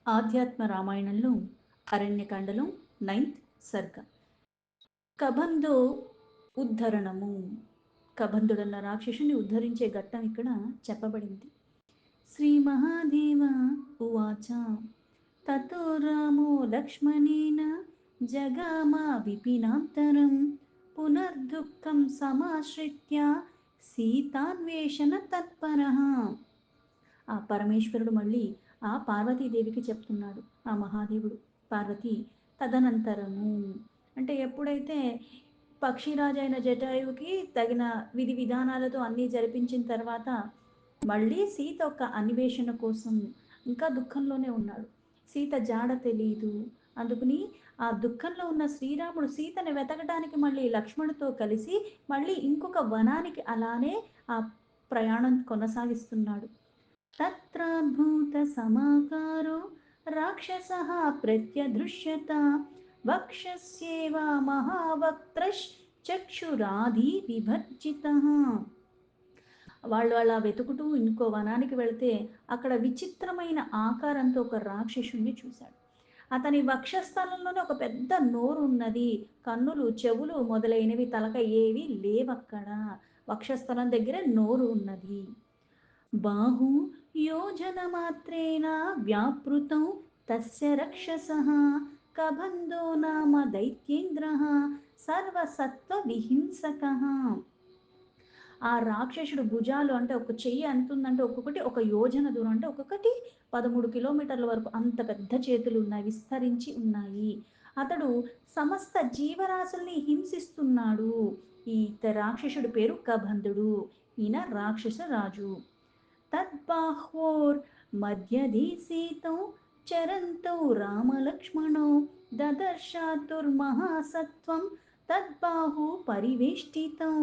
ఆధ్యాత్మ రామాయణంలో అరణ్యకాండలో 9th సర్గ కబంధో ఉద్ధరణము. కబంధుడన్న రాక్షసుని ఉద్ధరించే ఘట్టం ఇక్కడ చెప్పబడింది. శ్రీ మహాదేవ ఉవాచ తతో రామో లక్ష్మణేన జగామా విపినాంతరం పునర్దుఃఖం సమాశ్రిత్య సీతాన్వేషణ తత్పరః. ఆ పరమేశ్వరుడు మళ్ళీ ఆ పార్వతీదేవికి చెప్తున్నాడు. ఆ మహాదేవుడు పార్వతి తదనంతరము అంటే ఎప్పుడైతే పక్షిరాజైన జటాయువుకి తగిన విధి విధానాలతో అన్నీ జరిపించిన తర్వాత మళ్ళీ సీత ఒక అన్వేషణ కోసం ఇంకా దుఃఖంలోనే ఉన్నాడు. సీత జాడ తెలియదు. అందుకని ఆ దుఃఖంలో ఉన్న శ్రీరాముడు సీతని వెతకడానికి మళ్ళీ లక్ష్మణుతో కలిసి మళ్ళీ ఇంకొక వనానికి అలానే ఆ ప్రయాణం కొనసాగిస్తున్నాడు. తత్రాద్భూత సమాకారో రాక్షసః ప్రత్యదృశ్యత వక్షస్యేవ మహావక్త్రశ్చక్షురాది విభర్జితః. వాళ్ళు అలా వెతుకుతూ ఇంకో వనానికి వెళితే అక్కడ విచిత్రమైన ఆకారంతో ఒక రాక్షసుణ్ణి చూశాడు. అతని వక్షస్థలంలోనే ఒక పెద్ద నోరు ఉన్నది. కన్నులు, చెవులు మొదలైనవి తలక ఏవి లేవక్కడ. వక్షస్థలం దగ్గర నోరు ఉన్నది. బాహు యోజనమాత్రేణ వ్యాపృతం తస్య రక్షసః కబంధో నామ దైత్యేంద్రః సర్వసత్వ విహింసకః. ఆ రాక్షసుడు భుజాలు అంటే ఒక చెయ్యి అంతుందంటే ఒక్కొక్కటి ఒక యోజన దూరం అంటే ఒక్కొక్కటి 13 కిలోమీటర్ల వరకు అంత పెద్ద చేతులు ఉన్నాయి, విస్తరించి ఉన్నాయి. అతడు సమస్త జీవరాశుల్ని హింసిస్తున్నాడు. ఈ రాక్షసుడి పేరు కబంధుడు. ఈయన రాక్షస రాజు. తద్బాహ్వోర్ మధ్యదేశీతో చరంతో రామలక్ష్మణో దదర్శాతుర్మహాసత్వం తద్బాహు పరివేష్టితం.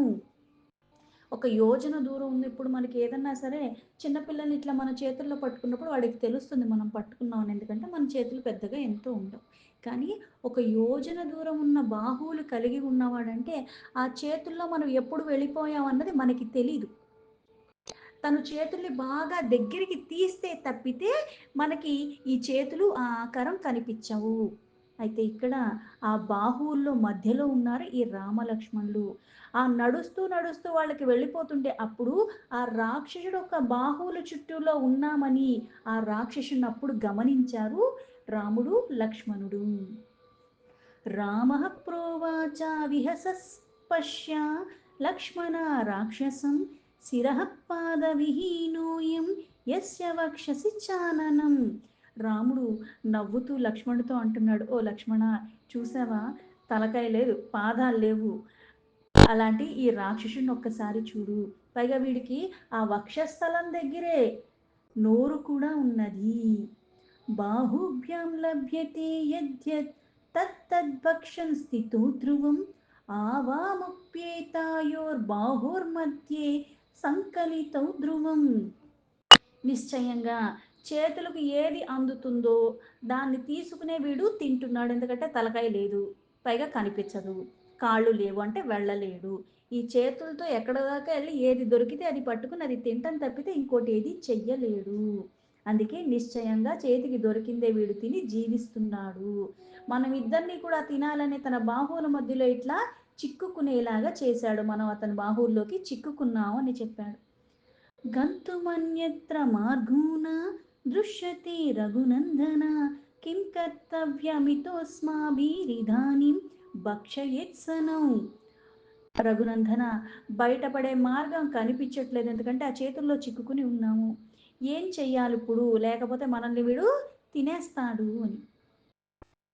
ఒక యోజన దూరం ఉంది. ఇప్పుడు మనకి ఏదన్నా సరే చిన్నపిల్లల్ని ఇట్లా మన చేతుల్లో పట్టుకున్నప్పుడు వాడికి తెలుస్తుంది మనం పట్టుకున్నామని. ఎందుకంటే మన చేతులు పెద్దగా ఎంతో ఉండవు. కానీ ఒక యోజన దూరం ఉన్న బాహువులు కలిగి ఉన్నవాడంటే ఆ చేతుల్లో మనం ఎప్పుడు వెళ్ళిపోయాం అన్నది మనకి తెలీదు. తను చేతుల్ని బాగా దగ్గరికి తీస్తే తప్పితే మనకి ఈ చేతులు ఆ ఆకారం కనిపించవు. అయితే ఇక్కడ ఆ బాహువుల్లో మధ్యలో ఉన్నారు ఈ రామలక్ష్మణులు. ఆ నడుస్తూ నడుస్తూ వాళ్ళకి వెళ్ళిపోతుంటే అప్పుడు ఆ రాక్షసుడు ఒక బాహువుల చుట్టూలో ఉన్నామని ఆ రాక్షసుని అప్పుడు గమనించారు రాముడు లక్ష్మణుడు. రామ ప్రోవాచ విహసస్పశ్య లక్ష్మణ రాక్షసం శిరః పాదవిహీనోయం యస్య వక్షసి చాననం. రాముడు నవ్వుతూ లక్ష్మణుడితో అంటున్నాడు, ఓ లక్ష్మణ, చూసావా, తలకాయ లేదు, పాదాలు లేవు, అలాంటి ఈ రాక్షసుని ఒక్కసారి చూడు. పైగా వీడికి ఆ వక్షస్థలం దగ్గరే నోరు కూడా ఉన్నది. బాహుభ్యాం లభ్యతే యద్యత్ తత్తద్భక్షం స్థితో ధ్రువం ఆవాముప్యేతాయోర్బాహోర్మధ్యే సంకలితౌ ధ్రువం. నిశ్చయంగా చేతులకు ఏది అందుతుందో దాన్ని తీసుకునే వీడు తింటున్నాడు. ఎందుకంటే తలకాయ లేదు, పైగా కనిపించదు, కాళ్ళు లేవు అంటే వెళ్ళలేడు. ఈ చేతులతో ఎక్కడ దాకా వెళ్ళి ఏది దొరికితే అది పట్టుకుని అది తింటం తప్పితే ఇంకోటి ఏది చెయ్యలేడు. అందుకే నిశ్చయంగా చేతికి దొరికిందే వీడు తిని జీవిస్తున్నాడు. మనం ఇద్దరిని కూడా తినాలని తన బాహువుల మధ్యలో ఇట్లా చిక్కుకునేలాగా చేశాడు. మనం అతని బాహువుల్లోకి చిక్కుకున్నాము అని చెప్పాడు. గంతుమన్యత్ర మార్గూన దృశ్యతే రఘునందన కిం కర్తవ్యమితోస్మాభిరిధానిం భక్షయేత్సనం. రఘునందన, బయటపడే మార్గం కనిపించట్లేదు, ఎందుకంటే ఆ చేతుల్లో చిక్కుకుని ఉన్నాము. ఏం చెయ్యాలి ఇప్పుడు, లేకపోతే మనల్ని వీడు తినేస్తాడు అని.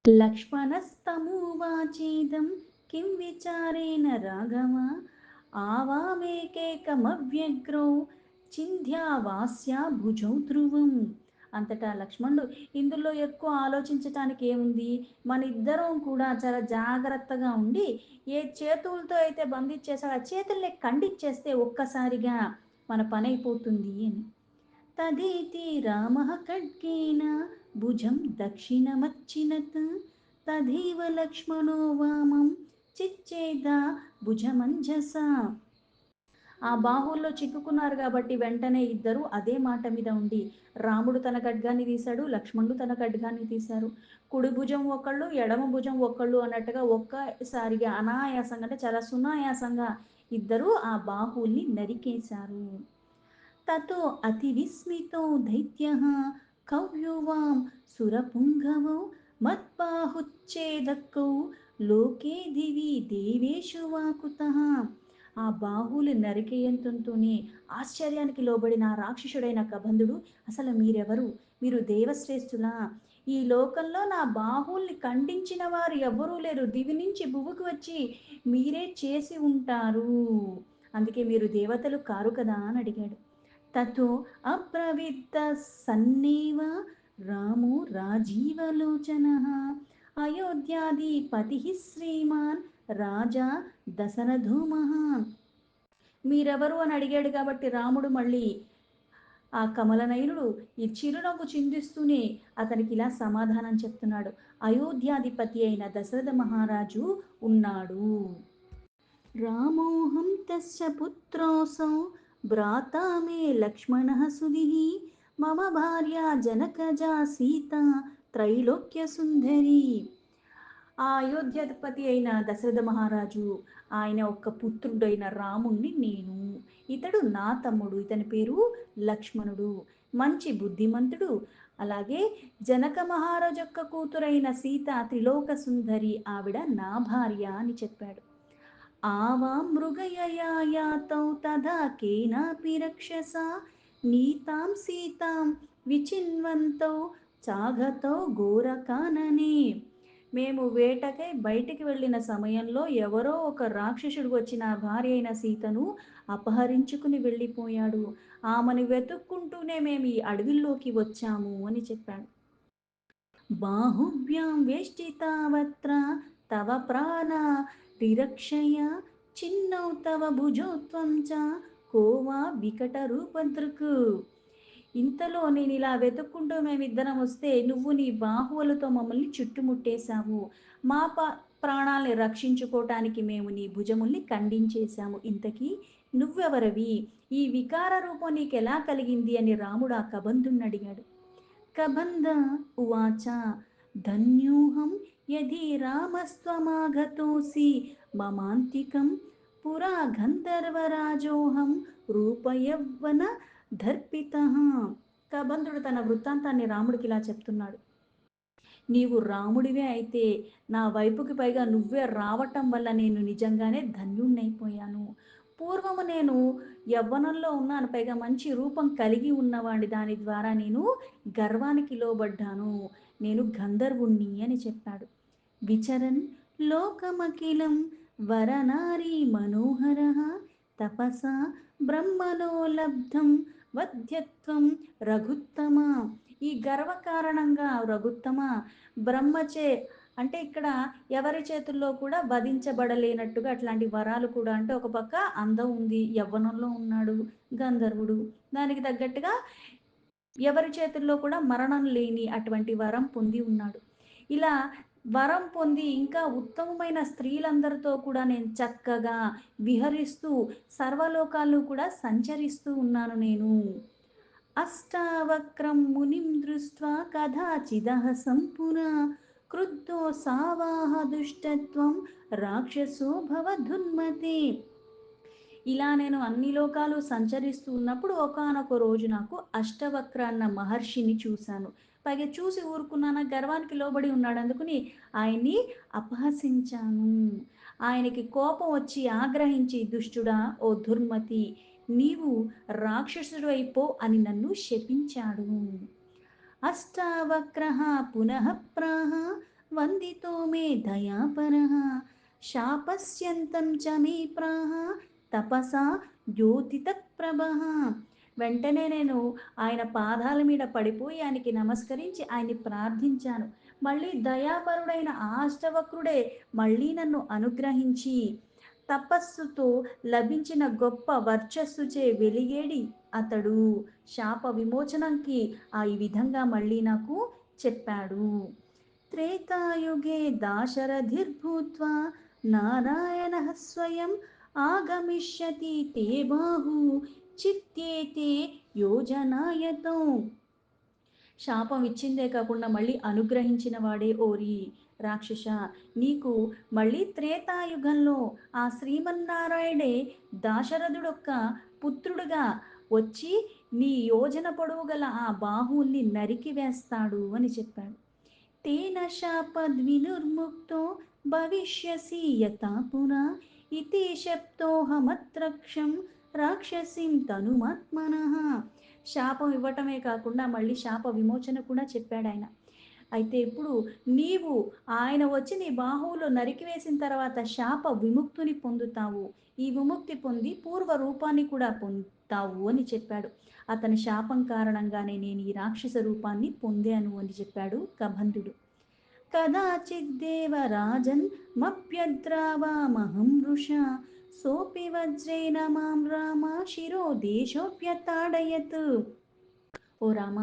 లక్ష్మణస్తమువాచేదం కిం విచారేణ రాఘవ ఆవామేకేకమవ్యగ్రౌ చింధ్యావాస్య భుజౌ ధ్రువం. అంతటా లక్ష్మణుడు, ఇందులో ఎక్కువ ఆలోచించటానికి ఏముంది, మన ఇద్దరం కూడా చాలా జాగ్రత్తగా ఉండి ఏ చేతులతో అయితే బంధించేసాడో ఆ చేతుల్ని ఖండించేస్తే ఒక్కసారిగా మన పని అయిపోతుంది అని. తదేతి రామ ఖడ్గేన భుజం దక్షిణమచ్చినత్ తథైవ లక్ష్మణో వామం చిచ్చేద భుజమంజస. ఆ బాహువుల్లో చిక్కుకున్నారు గాబట్టి వెంటనే ఇద్దరు అదే మాట మీద ఉండి, రాముడు తన ఖడ్గాన్ని తీశాడు, లక్ష్మణుడు తన ఖడ్గాన్ని తీశారు. కుడి భుజం ఒకళ్ళు, ఎడమ భుజం ఒకళ్ళు అన్నట్టుగా ఒక్కసారిగా అనాయాసంగా అంటే చాలా సునాయాసంగా ఇద్దరు ఆ బాహువుల్ని నరికేశారు. తతో అతివిస్మితో దైత్యః కవ్యువాం సురపుంగవౌ మద్బాహుచ్ఛేదకౌ లోకే దివి దేవేషు వా కుతః. ఆ బాహువులు నరికేయంతంతోనే ఆశ్చర్యానికి లోబడిన ఆ రాక్షసుడైన కబంధుడు, అసలు మీరెవరు? మీరు దేవశ్రేష్ఠులా? ఈ లోకంలో నా బాహువుల్ని ఖండించిన వారు ఎవ్వరూ లేరు. దివి నుంచి భువికి వచ్చి మీరే చేసి ఉంటారు. అందుకే మీరు దేవతలు కారు కదా అని అడిగాడు. తతో అబ్రవీత్తः సన్నేవ రామో రాజీవలోచనः అయోధ్యాధిపతిః శ్రీమాన్ రాజా దశరథో మహాన్. మీరెవరు అని అడిగాడు కాబట్టి రాముడు మళ్ళీ ఆ కమలనయనుడు ఈ చిరునవ్వు చిందిస్తూనే అతనికి ఇలా సమాధానం చెప్తున్నాడు. అయోధ్యాధిపతి అయిన దశరథ మహారాజు ఉన్నాడు. రామోహం తస్య పుత్రోऽసౌ భ్రాతా మే లక్ష్మణः సుధీః మమ భార్య జనకజా సీత త్రైలోక్య సుందరి. ఆ అయోధ్యాధిపతి అయిన దశరథ మహారాజు ఆయన ఒక్క పుత్రుడైన రాముణ్ణి నేను. ఇతడు నా తమ్ముడు. ఇతని పేరు లక్ష్మణుడు. మంచి బుద్ధిమంతుడు. అలాగే జనక మహారాజు యొక్క కూతురైన సీత త్రిలోక సుందరి ఆవిడ నా భార్య అని చెప్పాడు. ఆవాం మృగయయా యాతౌ తథా కేనాపి రక్షసా నీతాం సీతాం విచిన్వంతౌ చాగతౌ ఘోరకాననే. మేము వేటకై బయటికి వెళ్ళిన సమయంలో ఎవరో ఒక రాక్షసుడు వచ్చి నా భార్య అయిన సీతను అపహరించుకుని వెళ్ళిపోయాడు. ఆమెను వెతుక్కుంటూనే మేము ఈ అడవిలోకి వచ్చాము అని చెప్పాడు. బాహువ్యాం వేష్టితావత్ర తవ ప్రాణా రిరక్షయ చిన్నౌ తవ భుజౌ త్వం చ కో వా వికట రూపదృక్. ఇంతలో నేను ఇలా వెతుక్కుంటూ మేమిద్దరం వస్తే నువ్వు నీ బాహువులతో మమ్మల్ని చుట్టుముట్టేశావు. మా ప్రాణాల్ని రక్షించుకోవటానికి మేము నీ భుజముల్ని ఖండించేశాము. ఇంతకీ నువ్వెవరవి? ఈ వికార రూపం నీకెలా కలిగింది అని రాముడు ఆ కబంధుణ్ణి అడిగాడు. కబంధ ఉవాచ ధన్యోహం యది రామస్త్వమాగతోసి మమాంతికం పురా గంధర్వరాజోహం రూపయవ్వన దర్పితః. కబంధుడు తన వృత్తాంతాన్ని రాముడికి ఇలా చెప్తున్నాడు. నీవు రాముడివే అయితే నా వైపుకి పైగా నువ్వే రావటం వల్ల నేను నిజంగానే ధన్యుణ్ణైపోయాను. పూర్వము నేను యవ్వనంలో ఉన్నాను. పైగా మంచి రూపం కలిగి ఉన్నవాడిని. దాని ద్వారా నేను గర్వానికి లోబడ్డాను. నేను గంధర్వుణ్ణి అని చెప్పాడు. విచరన్ లోకమఖిలం వరనారీ మనోహరః తపసా బ్రహ్మణో లబ్ధం వధ్యత్వం రఘుత్తమ. ఈ గర్వ కారణంగా రఘుత్తమ బ్రహ్మచే అంటే ఇక్కడ ఎవరి చేతుల్లో కూడా వధించబడలేనట్టుగా అట్లాంటి వరాలు కూడా అంటే ఒక పక్క అందం ఉంది, యవ్వనంలో ఉన్నాడు, గంధర్వుడు. దానికి తగ్గట్టుగా ఎవరి చేతుల్లో కూడా మరణం లేని అటువంటి వరం పొంది ఉన్నాడు. ఇలా వరం పొంది ఇంకా ఉత్తమమైన స్త్రీలందరితో కూడా నేను చక్కగా విహరిస్తూ సర్వలోకాలు కూడా సంచరిస్తూ ఉన్నాను నేను. అష్టావక్రం మునిం దృష్ట్వా కదాచిదహసం పురా క్రుద్ధో సావాహ దుష్టత్వం రాక్షసో భవధున్మతే. ఇలా నేను అన్ని లోకాలు సంచరిస్తూ ఉన్నప్పుడు ఒకానొక రోజు నాకు అష్టవక్ర అన్న మహర్షిని చూశాను. పైగా చూసి ఊరుకున్నానా, గర్వానికి లోబడి ఉన్నాడు అందుకుని ఆయన్ని అపహసించాను. ఆయనకి కోపం వచ్చి ఆగ్రహించి దుష్టుడా ఓ దుర్మతి నీవు రాక్షసుడు అయిపో అని నన్ను శపించాడు. అష్టావక్రః పునః ప్రాహ వందితో మే దయాపరః శాపస్యంతం చ మే ప్రాహ తపసా ద్యోతితత్ప్రభః. వెంటనే నేను ఆయన పాదాల మీద పడిపోయి ఆయనకి నమస్కరించి ఆయన్ని ప్రార్థించాను. మళ్ళీ దయాపరుడైన ఆ అష్టవక్రుడే మళ్ళీ నన్ను అనుగ్రహించి తపస్సుతో లభించిన గొప్ప వర్చస్సుచే వెలిగేడి అతడు శాప విమోచనంకి ఈ విధంగా మళ్ళీ నాకు చెప్పాడు. త్రేతాయుగే దాశరథిర్భూత్వా నారాయణః స్వయం ఆగమిష్యతి తే బాహు చిత్యేతే యోజనాయతో. శాపం ఇచ్చిందే కాకుండా మళ్ళీ అనుగ్రహించిన వాడే ఓరి రాక్షస, నీకు మళ్ళీ త్రేతాయుగంలో ఆ శ్రీమన్నారాయణే దాశరథుడొక్క పుత్రుడుగా వచ్చి నీ యోజన పొడవు గల ఆ బాహువుల్ని నరికి వేస్తాడు అని చెప్పాడు. తేన శాపద్వినుర్ముక్తో భవిష్యసి యథా పురా ఇతి శప్తోహమత్రక్షం రాక్షసిం తనుమాత్మనః. శాపం ఇవ్వటమే కాకుండా మళ్ళీ శాప విమోచన కూడా చెప్పాడు ఆయన. అయితే ఇప్పుడు నీవు ఆయన వచ్చి నీ బాహువులు నరికివేసిన తర్వాత శాప విముక్తిని పొందుతావు. ఈ విముక్తి పొంది పూర్వ రూపాన్ని కూడా పొందుతావు అని చెప్పాడు. అతని శాపం కారణంగానే నేను ఈ రాక్షస రూపాన్ని పొందాను అని చెప్పాడు కబంధుడు. కదాచిద్దేవరాజన్ మప్యద్రావామహం వృషా సోపి వజ్రేణ మాం రామ శిరో దేశోప్యతాడయత్. ఓ రామ,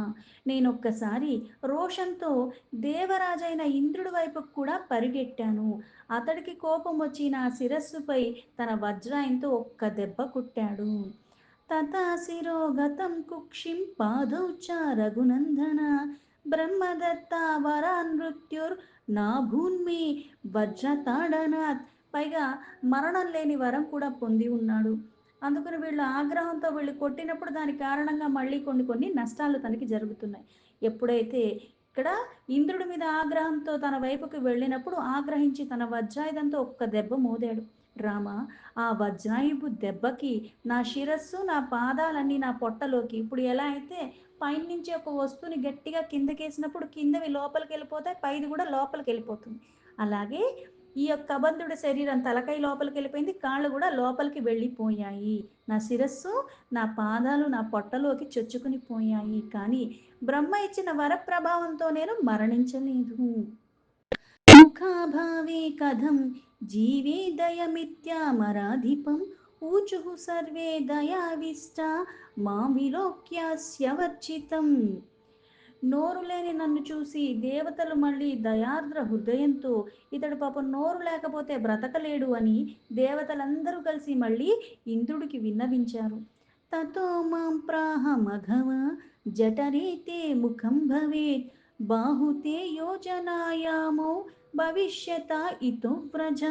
నేనొక్కసారి రోషంతో దేవరాజైన ఇంద్రుడి వైపుకు కూడా పరిగెట్టాను. అతడికి కోపం వచ్చి నా శిరస్సుపై తన వజ్రాయంతో ఒక్క దెబ్బ కుట్టాడు. తథా శిరోగతం కుక్షిం పాదౌ చ రఘునందన బ్రహ్మదత్తా వరాన్ మృత్యుర్ నా భూన్మి వజ్రతాడనాత్. పైగా మరణం లేని వరం కూడా పొంది ఉన్నాడు. అందుకని వీళ్ళు ఆగ్రహంతో వీళ్ళు కొట్టినప్పుడు దాని కారణంగా మళ్ళీ కొన్ని కొన్ని నష్టాలు తనకి జరుగుతున్నాయి. ఎప్పుడైతే ఇక్కడ ఇంద్రుడి మీద ఆగ్రహంతో తన వైపుకి వెళ్ళినప్పుడు ఆగ్రహించి తన వజ్రాయుధంతో ఒక్క దెబ్బ మోదాడు. రామ, ఆ వజ్రాయుపు దెబ్బకి నా శిరస్సు నా పాదాలన్నీ నా పొట్టలోకి, ఇప్పుడు ఎలా అయితే పైనుంచి ఒక వస్తువుని గట్టిగా కిందకేసినప్పుడు కిందవి లోపలికి వెళ్ళిపోతాయి, పైది కూడా లోపలికి వెళ్ళిపోతుంది. అలాగే ఈ యొక్క కబంధుడి శరీరం తలకాయ లోపలికి వెళ్ళిపోయింది, కాళ్ళు కూడా లోపలికి వెళ్ళిపోయాయి. నా శిరస్సు నా పాదాలు నా పొట్టలోకి చొచ్చుకుని పోయాయి. కానీ బ్రహ్మ ఇచ్చిన వరప్రభావంతో నేను మరణించలేదు. ముఖాభావే కథం జీవే దయమిత్యామరాధిపం ఊచుః సర్వే దయావిష్టా మాం విలోక్యాస్యవర్చితం. నోరు లేని నన్ను చూసి దేవతలు మళ్ళీ దయార్ద్ర హృదయంతో ఇతడు పాపం నోరు లేకపోతే బ్రతకలేడు అని దేవతలందరూ కలిసి మళ్ళీ ఇంద్రుడికి విన్నవించారు. తతో మాం ప్రాహ మఘవ జఠరే ముఖం భవేత్ బాహుతే యోజనాయామో భవిష్యత ఇతో వ్రజ.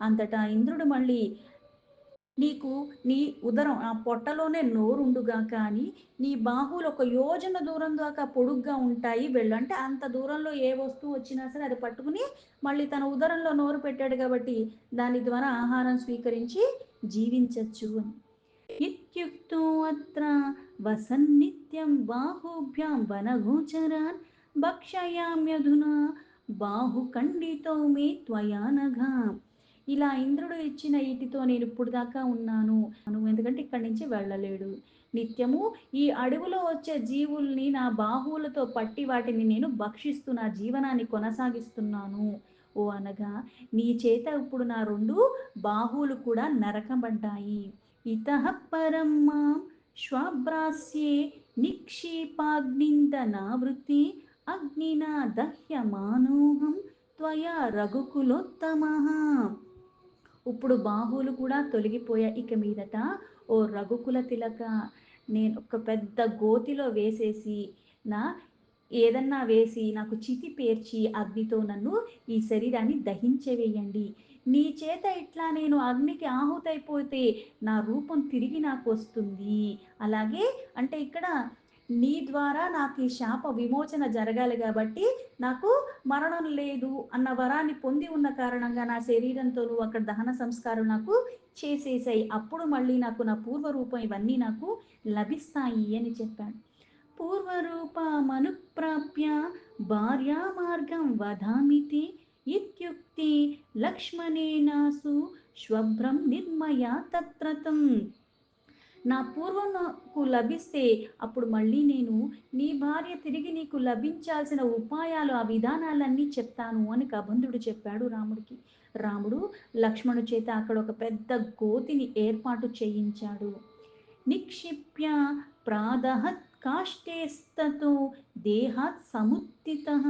అంతటా ఇంద్రుడు మళ్ళీ నీకు నీ ఉదరం ఆ పొట్టలోనే నోరుండుగా కానీ నీ బాహువులు ఒక యోజన దూరం దాకా పొడుగ్గా ఉంటాయి వెళ్ళు, అంటే అంత దూరంలో ఏ వస్తువు వచ్చినా సరే అది పట్టుకుని మళ్ళీ తన ఉదరంలో నోరు పెట్టాడు కాబట్టి దాని ద్వారా ఆహారం స్వీకరించి జీవించవచ్చు అని. ఇత్యుక్తో అత్ర వసన్నిత్యం బాహుభ్యాం వనగోచరాన్ భక్షయామ్యధునా బాహుఖండితో మే త్వయా నఘా. ఇలా ఇంద్రుడు ఇచ్చిన ఈటితో నేను ఇప్పుడు దాకా ఉన్నాను, ఎందుకంటే ఇక్కడి నుంచి వెళ్ళలేడు. నిత్యము ఈ అడవిలో వచ్చే జీవుల్ని నా బాహువులతో పట్టి వాటిని నేను భక్షిస్తూ నా జీవనాన్ని కొనసాగిస్తున్నాను. ఓ అనగా నీ చేత ఇప్పుడు నా రెండు బాహువులు కూడా నరకబడ్డాయి. ఇతః పరం మాం శ్వాబ్రాస్యే నిక్షేపాగ్నిందనావృతే అగ్నినా దహ్యమానోహం త్వయా రఘుకులోత్తమః. ఇప్పుడు బాహువులు కూడా తొలగిపోయాయి. ఇక మీదట ఓ రఘుకుల తిలక, నేను ఒక పెద్ద గోతిలో వేసేసి నా ఏదన్నా వేసి నాకు చితి పేర్చి అగ్నితో నన్ను ఈ శరీరాన్ని దహించవేయండి. నీ చేత ఇట్లా నేను అగ్నికి ఆహుతైపోతే నా రూపం తిరిగి నాకు వస్తుంది. అలాగే అంటే ఇక్కడ నీ ద్వారా నాకు ఈ శాప విమోచన జరగాలి కాబట్టి నాకు మరణం లేదు అన్న వరాన్ని పొంది ఉన్న కారణంగా నా శరీరంతో నువ్వు అక్కడ దహన సంస్కారం నాకు చేసేసాయి. అప్పుడు మళ్ళీ నాకు నా పూర్వరూపం ఇవన్నీ నాకు లభిస్తాయి అని చెప్పాడు. పూర్వరూపమనుప్రాప్య భార్యామార్గం వదామితి ఇత్యుక్తి లక్ష్మణేనాసు శ్వభ్రం నిర్మయా తత్రతం. నా పూర్వం నాకు లభిస్తే అప్పుడు మళ్ళీ నేను నీ భార్య తిరిగి నీకు లభించాల్సిన ఉపాయాలు ఆ విధానాలన్నీ చెప్తాను అని కబంధుడు చెప్పాడు రాముడికి. రాముడు లక్ష్మణు చేత అక్కడ ఒక పెద్ద గోతిని ఏర్పాటు చేయించాడు. నిక్షిప్య ప్రాదహత్ కాష్టేస్తతో దేహాత్ సముత్థితః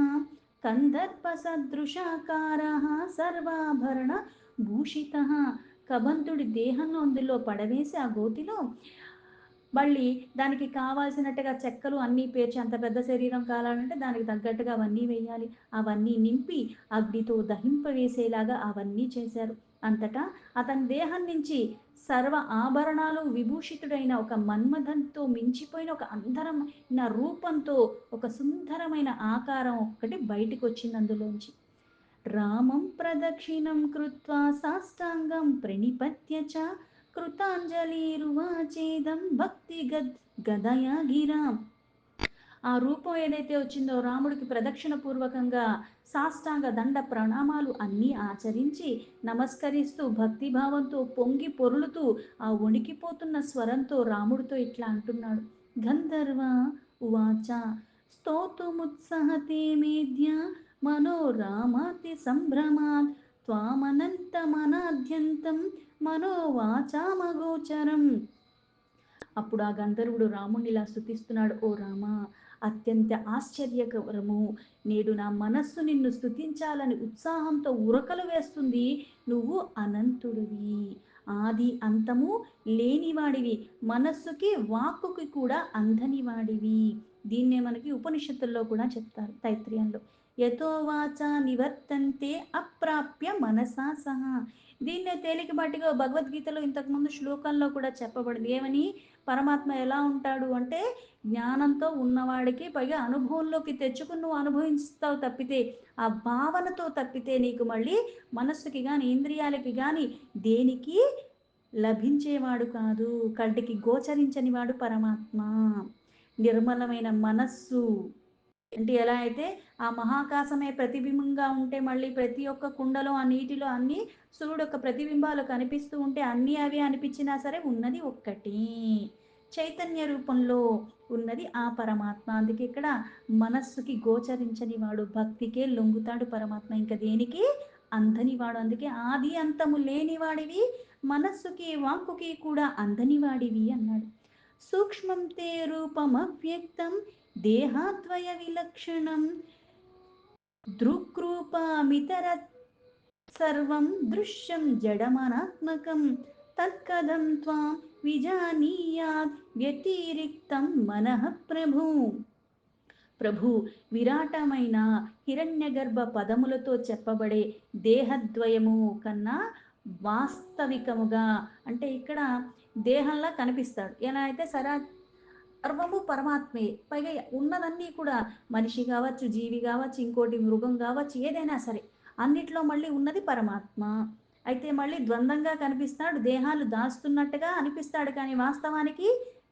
కందర్ప సదృశాకారః సర్వాభరణ భూషితః. కబంధుడి దేహంను అందులో పడవేసి ఆ గోతిలో మళ్ళీ దానికి కావాల్సినట్టుగా చెక్కలు అన్నీ పేర్చి అంత పెద్ద శరీరం కావాలంటే దానికి తగ్గట్టుగా అవన్నీ వేయాలి. అవన్నీ నింపి అగ్నితో దహింపవేసేలాగా అవన్నీ చేశారు. అంతటా అతని దేహం నుంచి సర్వ ఆభరణాలు విభూషితుడైన ఒక మన్మథంతో మించిపోయిన ఒక అందరమైన రూపంతో ఒక సుందరమైన ఆకారం ఒక్కటి బయటికొచ్చింది అందులోంచి. రామం ప్రదక్షిణం కృత్వా సాష్టాంగం ప్రణిపత్య చ కృతాంజలిరువాచేదం గదయా గిరా. ఆ రూపం ఏదైతే వచ్చిందో రాముడికి ప్రదక్షిణ పూర్వకంగా సాష్టాంగ దండ ప్రణామాలు అన్నీ ఆచరించి నమస్కరిస్తూ భక్తిభావంతో పొంగి పొర్లుతూ ఆ వణికిపోతున్న స్వరంతో రాముడితో ఇట్లా అంటున్నాడు. గంధర్వ ఉవాచ స్తోతుముత్సహతే మేధ్య మనోరామాతి సంభ్రమాత్ త్వామనంతమనాద్యంతం మనోవాచామగోచరం. అప్పుడు ఆ గంధర్వుడు రాముణ్ణి ఇలా స్తుతిస్తున్నాడు. ఓ రామా, అత్యంత ఆశ్చర్యకరము, నేడు నా మనస్సు నిన్ను స్తుతించాలని ఉత్సాహంతో ఉరకలు వేస్తుంది. నువ్వు అనంతుడివి, ఆది అంతము లేనివాడివి, మనస్సుకి వాక్కుకి కూడా అందని దీన్నే మనకి ఉపనిషత్తుల్లో కూడా చెప్తారు తైత్రీయంలో. యతో వాచా నివర్తంతే అప్రాప్య మనసా సహా. దీన్నే తేలికపాటిగా భగవద్గీతలో ఇంతకుముందు శ్లోకంలో కూడా చెప్పబడింది. ఏమని? పరమాత్మ ఎలా ఉంటాడు అంటే జ్ఞానంతో ఉన్నవాడికి, పైగా అనుభవంలోకి తెచ్చుకుని నువ్వు అనుభవిస్తావు తప్పితే, ఆ భావనతో తప్పితే నీకు మళ్ళీ మనస్సుకి కానీ ఇంద్రియాలకి కానీ దేనికి లభించేవాడు కాదు. కంటికి గోచరించని వాడు పరమాత్మ. నిర్మలమైన మనస్సు అంటే ఎలా అయితే ఆ మహాకాశమే ప్రతిబింబంగా ఉంటే మళ్ళీ ప్రతి ఒక్క కుండలో ఆ నీటిలో అన్ని సూర్యుడు యొక్క ప్రతిబింబాలు కనిపిస్తూ ఉంటే అన్నీ అవి అనిపించినా సరే ఉన్నది ఒక్కటి చైతన్య రూపంలో ఉన్నది ఆ పరమాత్మ. అందుకే ఇక్కడ మనస్సుకి గోచరించని వాడు, భక్తికే లొంగుతాడు పరమాత్మ, ఇంకా దేనికి అందని వాడు. అందుకే ఆది అంతము లేనివాడివి, మనస్సుకి వాక్కుకి కూడా అందని వాడివి అన్నాడు. సూక్ష్మం తే రూపమవ్యక్తం దేహాద్వయ విలక్షణం దృక్రూపమితరత్ సర్వం దృశ్యం జడమనాత్మకం తత్కథం త్వాం విజానీయాత్ వ్యతిరిక్తం మనః ప్రభు. ప్రభు, విరాటమైన హిరణ్యగర్భ పదములతో చెప్పబడే దేహద్వయము కన్నా వాస్తవికముగా, అంటే ఇక్కడ దేహంలా కనిపిస్తాడు. ఎలా అయితే సర్వము పరమాత్మే, పైగా ఉన్నదన్నీ కూడా మనిషి కావచ్చు, జీవి కావచ్చు, ఇంకోటి మృగం కావచ్చు, ఏదైనా సరే అన్నిట్లో మళ్ళీ ఉన్నది పరమాత్మ. అయితే మళ్ళీ ద్వంద్వంగా కనిపిస్తాడు, దేహాలు దాస్తున్నట్టుగా అనిపిస్తాడు, కానీ వాస్తవానికి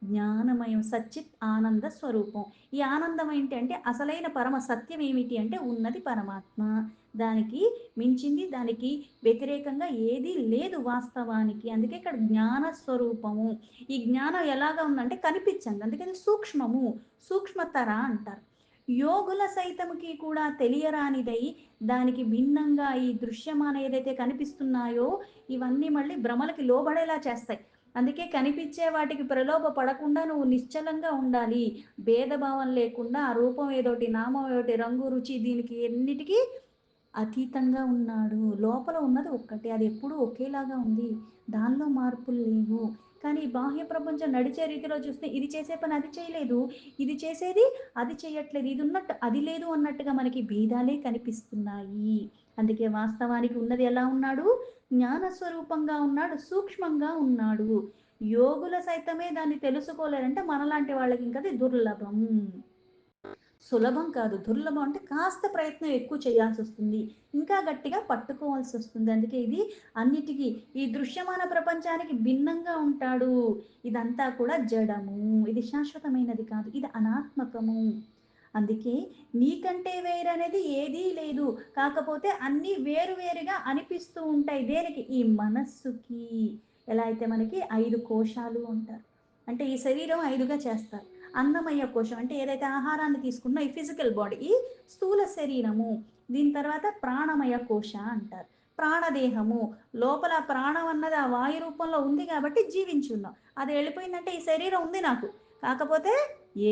జ్ఞానమయం సచ్చిత్ ఆనంద స్వరూపం. ఈ ఆనందం ఏంటి అంటే అసలైన పరమ సత్యం ఏమిటి అంటే ఉన్నది పరమాత్మ. దానికి మించింది, దానికి వ్యతిరేకంగా ఏదీ లేదు వాస్తవానికి. అందుకే ఇక్కడ జ్ఞాన స్వరూపము. ఈ జ్ఞానం ఎలాగా ఉందంటే కనిపించండి, అందుకని సూక్ష్మము, సూక్ష్మతర అంటారు. యోగుల సైతముకి కూడా తెలియరానిదై దానికి భిన్నంగా ఈ దృశ్యమాన ఏదైతే కనిపిస్తున్నాయో ఇవన్నీ మళ్ళీ భ్రమలకి లోబడేలా చేస్తాయి. అందుకే కనిపించే వాటికి ప్రలోభ పడకుండా నువ్వు నిశ్చలంగా ఉండాలి. భేదభావం లేకుండా ఆ రూపం ఏదోటి, నామం ఏదోటి, రంగు రుచి దీనికి ఎన్నిటికీ అతీతంగా ఉన్నాడు. లోపల ఉన్నది ఒక్కటే, అది ఎప్పుడూ ఒకేలాగా ఉంది, దానిలో మార్పులు లేవు. కానీ బాహ్య ప్రపంచం నడిచే రీతిలో చూస్తే ఇది చేసే పని అది చేయలేదు, ఇది చేసేది అది చేయట్లేదు, ఇది ఉన్నట్టు అది లేదు అన్నట్టుగా మనకి భేదాలే కనిపిస్తున్నాయి. అందుకే వాస్తవానికి ఉన్నది ఎలా ఉన్నాడు? జ్ఞానస్వరూపంగా ఉన్నాడు, సూక్ష్మంగా ఉన్నాడు. యోగుల సైతమే దాన్ని తెలుసుకోలేరంటే మనలాంటి వాళ్ళకి ఇంకా అది దుర్లభం. సులభం కాదు, దుర్లభం. అంటే కాస్త ప్రయత్నం ఎక్కువ చేయాల్సి వస్తుంది, ఇంకా గట్టిగా పట్టుకోవాల్సి వస్తుంది. అందుకే ఇది అన్నిటికీ ఈ దృశ్యమాన ప్రపంచానికి భిన్నంగా ఉంటాడు. ఇదంతా కూడా జడము, ఇది శాశ్వతమైనది కాదు, ఇది అనాత్మకము. అందుకే నీకంటే వేరనేది ఏదీ లేదు, కాకపోతే అన్నీ వేరువేరుగా అనిపిస్తూ ఉంటాయి. దేనికి? ఈ మనస్సుకి. ఎలా అయితే మనకి 5 కోశాలు అంటారు, అంటే ఈ శరీరం 5గా చేస్తారు. అన్నమయ్య కోశం అంటే ఏదైతే ఆహారాన్ని తీసుకున్నా ఈ ఫిజికల్ బాడీ, ఈ స్థూల శరీరము. దీని తర్వాత ప్రాణమయ కోశ అంటారు, ప్రాణదేహము. లోపల ప్రాణం అన్నది ఆ వాయు రూపంలో ఉంది కాబట్టి జీవించున్నాం. అది వెళ్ళిపోయిందంటే ఈ శరీరం ఉంది నాకు, కాకపోతే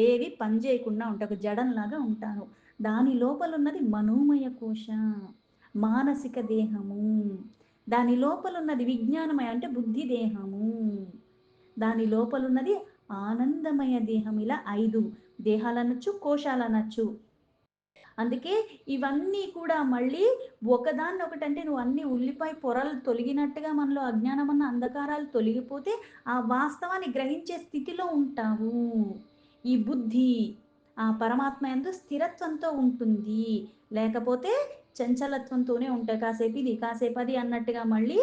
ఏవి పని చేయకుండా ఉంటా, ఒక జడంలాగా ఉంటాను. దాని లోపల ఉన్నది మనోమయ కోశ, మానసిక దేహము. దాని లోపలున్నది విజ్ఞానమయ అంటే బుద్ధి దేహము. దాని లోపలున్నది ఆనందమయ దేహం. ఇలా 5 దేహాలనొచ్చు, కోశాలనొచ్చు. అందుకే ఇవన్నీ కూడా మళ్ళీ ఒకదాన్నొకటంటే నువ్వు అన్ని ఉల్లిపాయ పొరలు తొలగినట్టుగా మనలో అజ్ఞానమన్న అంధకారాలు తొలగిపోతే, ఆ వాస్తవాన్ని గ్రహించే స్థితిలో ఉంటావు. ఈ బుద్ధి ఆ పరమాత్మ యందు స్థిరత్వంతో ఉంటుంది. లేకపోతే చంచలత్వంతోనే ఉంటాయి. కాసేపిది, కాసేపది అన్నట్టుగా మళ్ళీ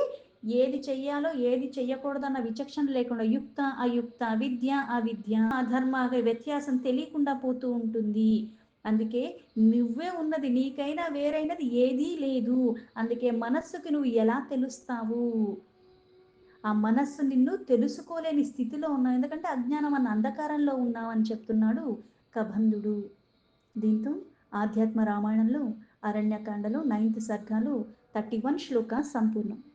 ఏది చెయ్యాలో, ఏది చెయ్యకూడదన్న విచక్షణ లేకుండా యుక్త, అయుక్త, విద్య, అవిద్య, అధర్మ వ్యత్యాసం తెలియకుండా పోతూ ఉంటుంది. అందుకే నువ్వే ఉన్నది. నీకైనా వేరైనది ఏదీ లేదు. అందుకే మనస్సుకి నువ్వు ఎలా తెలుస్తావు? ఆ మనస్సు నిన్ను తెలుసుకోలేని స్థితిలో ఉన్నావు. ఎందుకంటే అజ్ఞానం అన్న అంధకారంలో ఉన్నావని చెప్తున్నాడు కబంధుడు. దీంతో ఆధ్యాత్మ రామాయణంలో అరణ్యకాండలో 9th సర్గాలు 31 శ్లోకాస్ సంపూర్ణం.